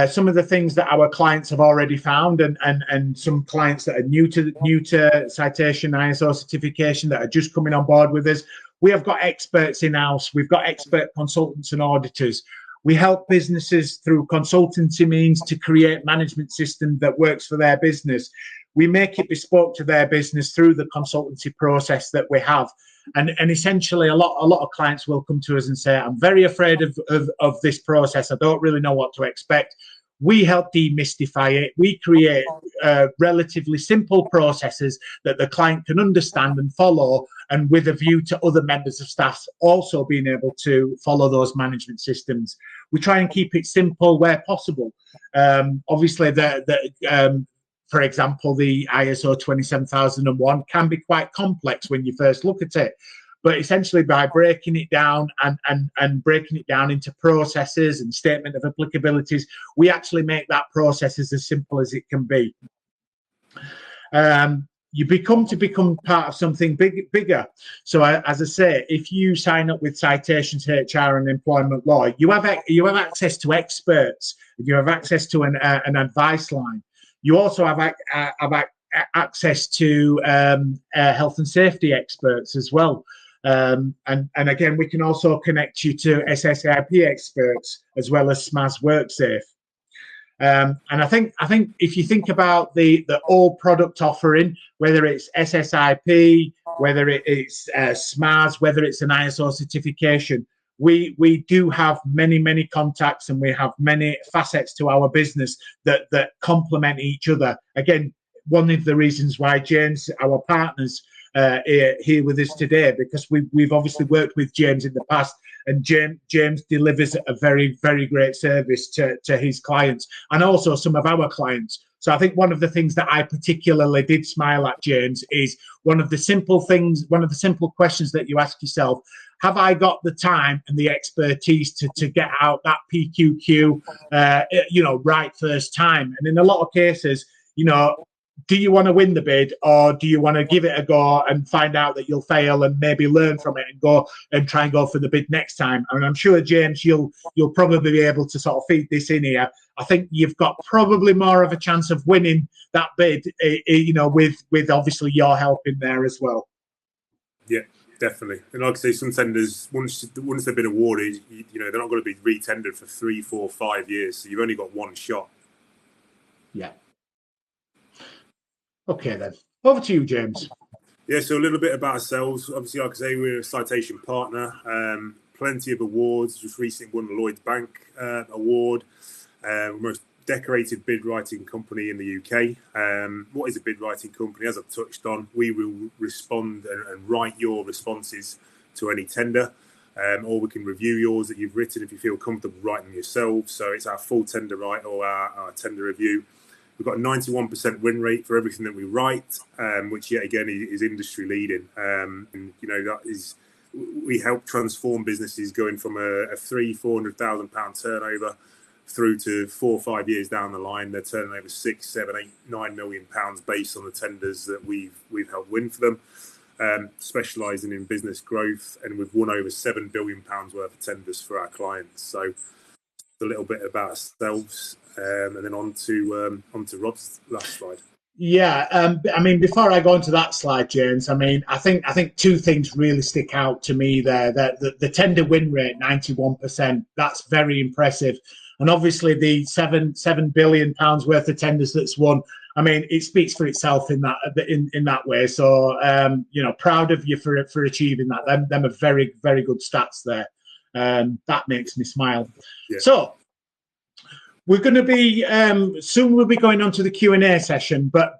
Some of the things that our clients have already found, and some clients that are new to Citation ISO certification that are just coming on board with us. We have got experts in-house. We've got expert consultants and auditors. We help businesses through consultancy means to create management system that works for their business. We make it bespoke to their business through the consultancy process that we have. And essentially, a lot of clients will come to us and say, I'm very afraid of this process. I don't really know what to expect. We help demystify it. We create relatively simple processes that the client can understand and follow, and with a view to other members of staff also being able to follow those management systems. We try and keep it simple where possible. Obviously, for example, the ISO 27001 can be quite complex when you first look at it. But essentially, by breaking it down and breaking it down into processes and statement of applicabilities, we actually make that process as simple as it can be. You become part of something bigger. So, as I say, if you sign up with Citations HR and Employment Law, you have access to experts. You have access to an advice line. You also have access to health and safety experts as well. And again, we can also connect you to SSIP experts as well as SMAS WorkSafe. And I think if you think about the all product offering, whether it's SSIP, whether it's SMAS, whether it's an ISO certification, we do have many contacts, and we have many facets to our business that complement each other. Again, one of the reasons why James, our partners, here with us today, because we've obviously worked with James in the past, and James delivers a very great service to his clients and also some of our clients. So I think one of the things that I particularly did smile at, James, is one of the simple questions that you ask yourself: have I got the time and the expertise to get out that PQQ, right first time? And in a lot of cases, do you want to win the bid, or do you want to give it a go and find out that you'll fail and maybe learn from it and go and try and go for the bid next time? And I'm sure, James, you'll probably be able to sort of feed this in here. I think you've got probably more of a chance of winning that bid, with obviously your help in there as well. Yeah, definitely. And like I say, some tenders, once they've been awarded, they're not going to be re-tendered for 3, 4, 5 years. So you've only got one shot. Yeah. Okay, then. Over to you, James. Yeah, so a little bit about ourselves. Obviously, like I say, we're a citation partner. Plenty of awards. Just recently won the Lloyds Bank award. Most decorated bid writing company in the UK. What is a bid writing company? As I've touched on, we will respond and write your responses to any tender. Or we can review yours that you've written if you feel comfortable writing them yourself. So it's our full tender write or our tender review. We've got a 91% win rate for everything that we write, which yet again is industry leading. And that is, we help transform businesses going from a £300,000-400,000 turnover through to 4 or 5 years down the line. They're turning over 6, 7, 8, 9 million pounds based on the tenders that we've helped win for them. Specialising in business growth, and we've won over £7 billion worth of tenders for our clients. So a little bit about ourselves, and then on to Rob's last slide. Yeah, before I go into that slide, James, I think two things really stick out to me there. That the tender win rate, 91%, that's very impressive, and obviously the £7 billion worth of tenders that's won. It speaks for itself in that way. So proud of you for achieving that. Them are very good stats there. That makes me smile. Yeah. So we're going to be soon. We'll be going on to the Q&A session. But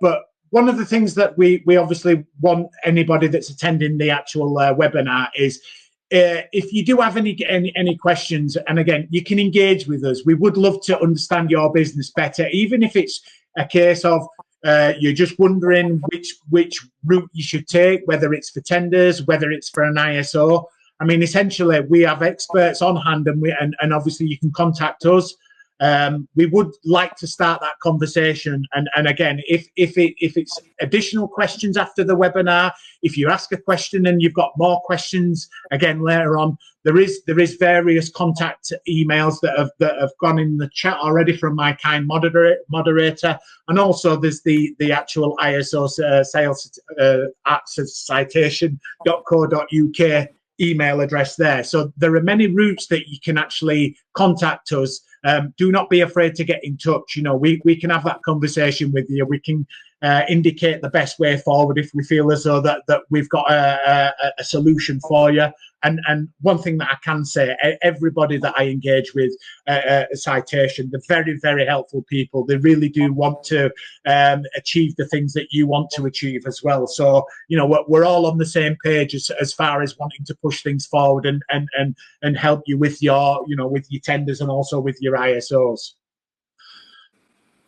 one of the things that we obviously want anybody that's attending the actual webinar is if you do have any questions, and again, you can engage with us. We would love to understand your business better, even if it's a case of you're just wondering which route you should take, whether it's for tenders, whether it's for an ISO. Essentially, we have experts on hand, and obviously you can contact us. We would like to start that conversation, and again, if it's additional questions after the webinar, if you ask a question and you've got more questions again later on, there is various contact emails that have gone in the chat already from my kind moderator, and also there's the actual ISO sales at citation.co.uk email address there. So there are many routes that you can actually contact us. Do not be afraid to get in touch. We can have that conversation with you. We can indicate the best way forward if we feel as though that we've got a solution for you. And one thing that I can say, everybody that I engage with Citation, they're very helpful people. They really do want to achieve the things that you want to achieve as well. So we're all on the same page as far as wanting to push things forward and help you with your with your tenders and also with your ISOs.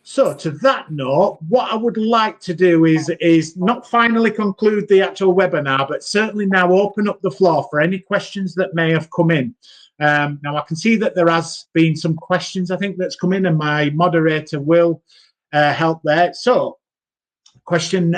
So to that note, what I would like to do is not finally conclude the actual webinar, but certainly now open up the floor for any questions that may have come in. Now I can see that there has been some questions, I think, that's come in, and my moderator will help there. So question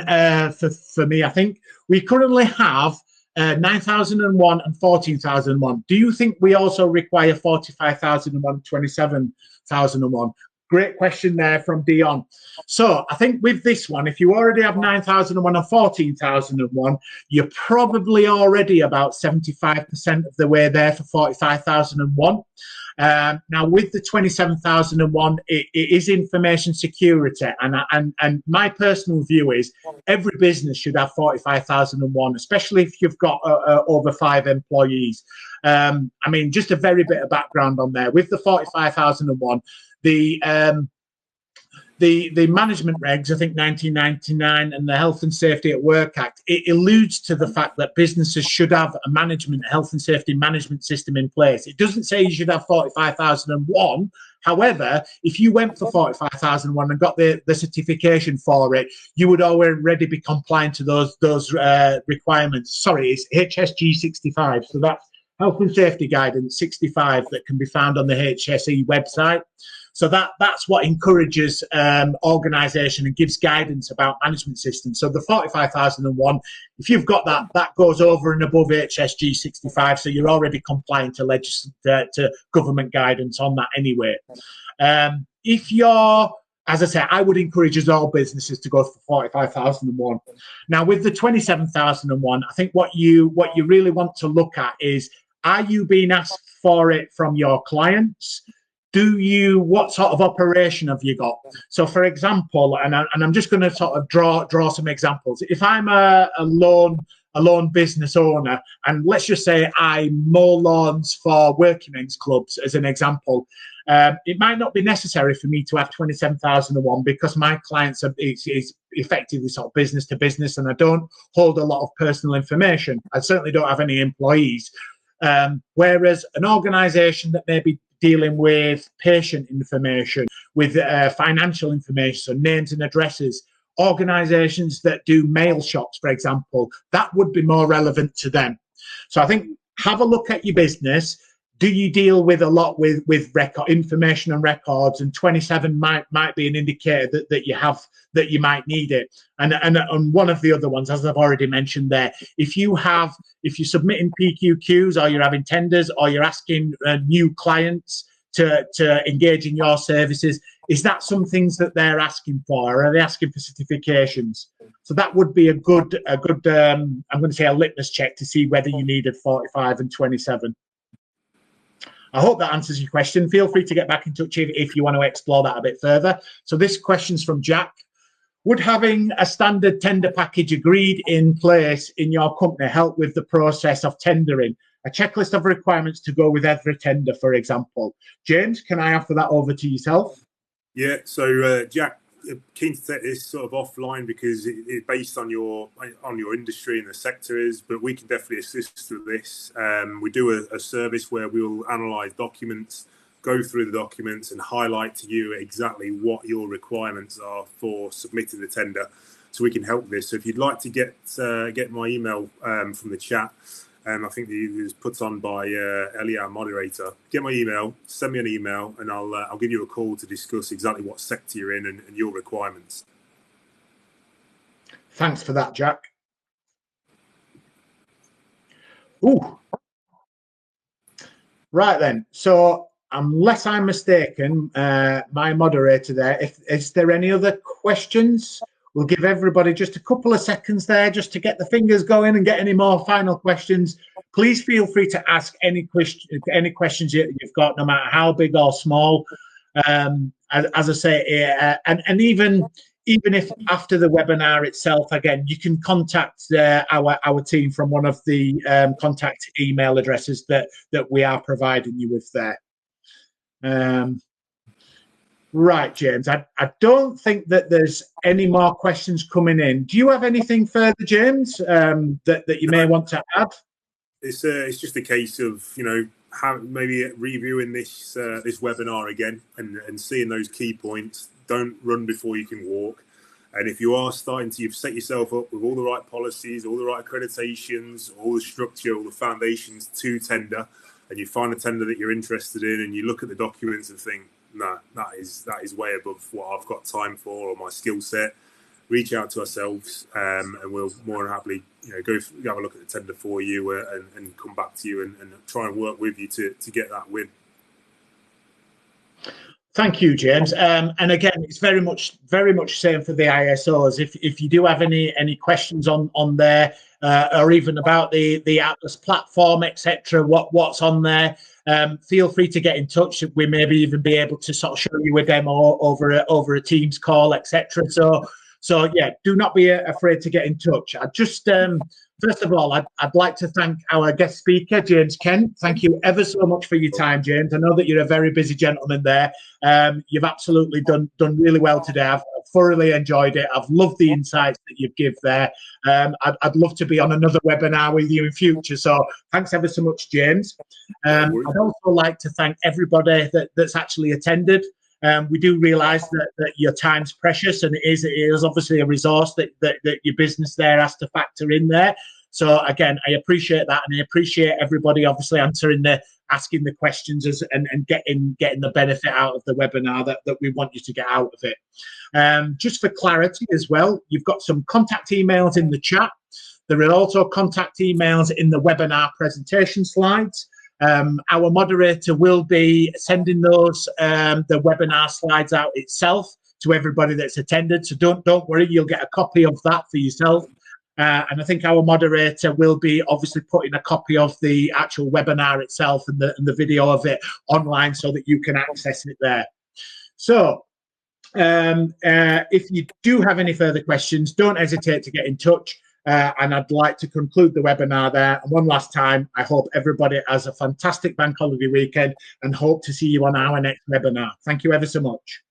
for me, I think we currently have 9,001 and 14,001. Do you think we also require 45,001, 27,001? great question there from Dion. So I think with this one, if you already have 9,001 and 14,001, you're probably already about 75% of the way there for 45,001. Now with the 27,001, it is information security, and my personal view is every business should have 45,001, especially if you've got over 5 employees. I mean, just a very bit of background on there. With the 45,001, the management regs, I think 1999, and the Health and Safety at Work Act, it alludes to the fact that businesses should have a health and safety management system in place. It doesn't say you should have 45,001. However, if you went for 45,001 and got the certification for it, you would already be compliant to those requirements. Sorry, it's HSG 65. So that's Health and Safety Guidance 65 that can be found on the HSE website. So that's what encourages organisation and gives guidance about management systems. So the 45,001, if you've got that, that goes over and above HSG 65. So you're already compliant to government guidance on that anyway. If you're, as I say, I would encourage us all businesses to go for 45,001. Now with the 27,001, I think what you really want to look at is, are you being asked for it from your clients? What sort of operation have you got? So for example, and I'm just going to sort of draw some examples. If I'm a lone business owner, and let's just say I mow lawns for working men's clubs as an example, it might not be necessary for me to have 27,001 because my clients is effectively sort of business to business, and I don't hold a lot of personal information. I certainly don't have any employees. Whereas an organisation that may be dealing with patient information, with financial information, so names and addresses, organisations that do mail shops, for example, that would be more relevant to them. So I think have a look at your business. Do you deal with a lot with record information and records? And 27 might be an indicator that you might need it. And one of the other ones, as I've already mentioned there, if you're submitting PQQs, or you're having tenders, or you're asking new clients to engage in your services, is that some things that they're asking for? Or are they asking for certifications? So that would be a good I'm going to say a litmus check to see whether you needed 45 and 27. I hope that answers your question. Feel free to get back in touch if you want to explore that a bit further. So this question's from Jack. Would having a standard tender package agreed in place in your company help with the process of tendering? A checklist of requirements to go with every tender, for example. James, can I offer that over to yourself? Yeah, so Jack, keen to take this sort of offline because it's based on your industry and the sector is, but we can definitely assist with this. We do a service where we'll analyse documents, go through the documents and highlight to you exactly what your requirements are for submitting the tender, so we can help this. So if you'd like to get my email from the chat, I think it was put on by Ellie, our moderator. Get my email, send me an email, and I'll give you a call to discuss exactly what sector you're in and your requirements. Thanks for that, Jack. Ooh. Right then. So, unless I'm mistaken, my moderator there, is there any other questions? We'll give everybody just a couple of seconds there just to get the fingers going and get any more final questions. Please feel free to ask any questions you've got, no matter how big or small. As I say, and even if after the webinar itself, again, you can contact our team from one of the contact email addresses that we are providing you with there. Right, James. I don't think that there's any more questions coming in. Do you have anything further, James, that you may want to add? It's just a case of, maybe reviewing this webinar again and seeing those key points. Don't run before you can walk. And if you are you've set yourself up with all the right policies, all the right accreditations, all the structure, all the foundations to tender, and you find a tender that you're interested in, and you look at the documents and think, no, that is way above what I've got time for or my skill set, reach out to ourselves, and we'll more than happily, go have a look at the tender for you and come back to you and try and work with you to get that win. Thank you, James. And again, it's very much same for the ISOs. If you do have any questions on there, or even about the Atlas platform, etc., what's on there, feel free to get in touch. We maybe even be able to sort of show you a demo over a Teams call, etc. So yeah, do not be afraid to get in touch. I just first of all, I'd like to thank our guest speaker, James Kent. Thank you ever so much for your time, James. I know that you're a very busy gentleman there. You've absolutely done really well today. I've thoroughly enjoyed it. I've loved the insights that you've given there. I'd love to be on another webinar with you in future. So thanks ever so much, James. I'd also like to thank everybody that's actually attended. We do realise that your time's precious, and it is obviously a resource that your business there has to factor in there. So again, I appreciate that, and I appreciate everybody obviously asking the questions and getting the benefit out of the webinar that we want you to get out of it. Just for clarity as well, you've got some contact emails in the chat. There are also contact emails in the webinar presentation slides. Our moderator will be sending those the webinar slides out itself to everybody that's attended. So don't worry, you'll get a copy of that for yourself. And I think our moderator will be obviously putting a copy of the actual webinar itself and the video of it online so that you can access it there. So if you do have any further questions, don't hesitate to get in touch. And I'd like to conclude the webinar there. And one last time, I hope everybody has a fantastic bank holiday weekend and hope to see you on our next webinar. Thank you ever so much.